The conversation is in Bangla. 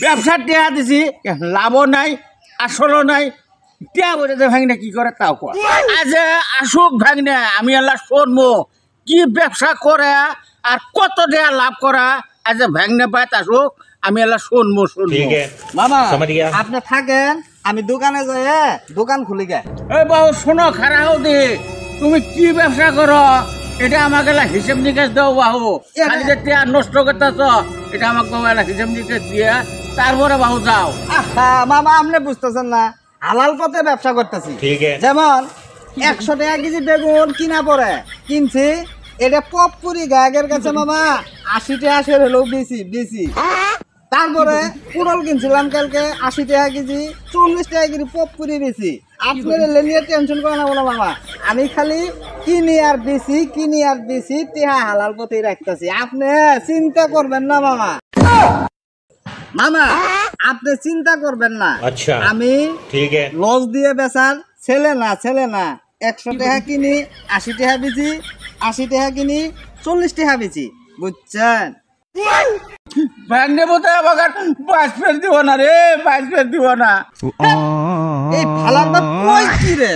ব্যবসার টিয়া দিছি লাভও নাই আসলও নাই টিয়া বলে যে ভাঙনে কি করে তাও কয় আজ আসুক ভাঙনে আমি আল্লাহ শুনবো কি ব্যবসা করে আর কত দেয়া লাভ করা আজ ভাঙনে পায় আসুক আমি আল্লাহ শুনবো মামা আপনি থাকেন আমি দোকানে যাই দোকান খুলি গে এই বাবু শোনো খারাপ দি তুমি কি ব্যবসা করো এটা আমাকে হিসেব নিকেশ দাও বাবু খালি যে টিয়া নষ্ট করতেছ এটা আমাকে হিসেব নিকেশ দিয়ে তারপরে বাবু যাও মামা আপনি বুঝতেছেন না হালাল পথে ব্যবসা করতেছি যেমন 100 টাকা কেজি বেগুন কিনা পড়ে কিনছি এটা পপ করি গায়ের কাছে মামা 80 টাকা সের হলেও বেশি তারপরে পুরল কিনছিলাম কালকে 80 টাকা কেজি 40 টাকা কেজি পপ করি বেশি আপনার লেনিয়ে টেনশন করে না বলো মামা আমি খালি কিনি আর বেশি টিহা হালাল পথেই রাখতেছি আপনি চিন্তা করবেন না মামা মামা আপনি চিন্তা করবেন না আচ্ছা আমি লস দিয়ে বেচার ছেলে না 100 টাকা কিনি 80 টাকা বেচি 80 টাকা কিনি 40 টাকা বেচি বুঝছেন ভাঙনে বোধ আমাকে 22 ফের দিব না রে 22 ফের দিব না এই ফালার বাপ কই কি রে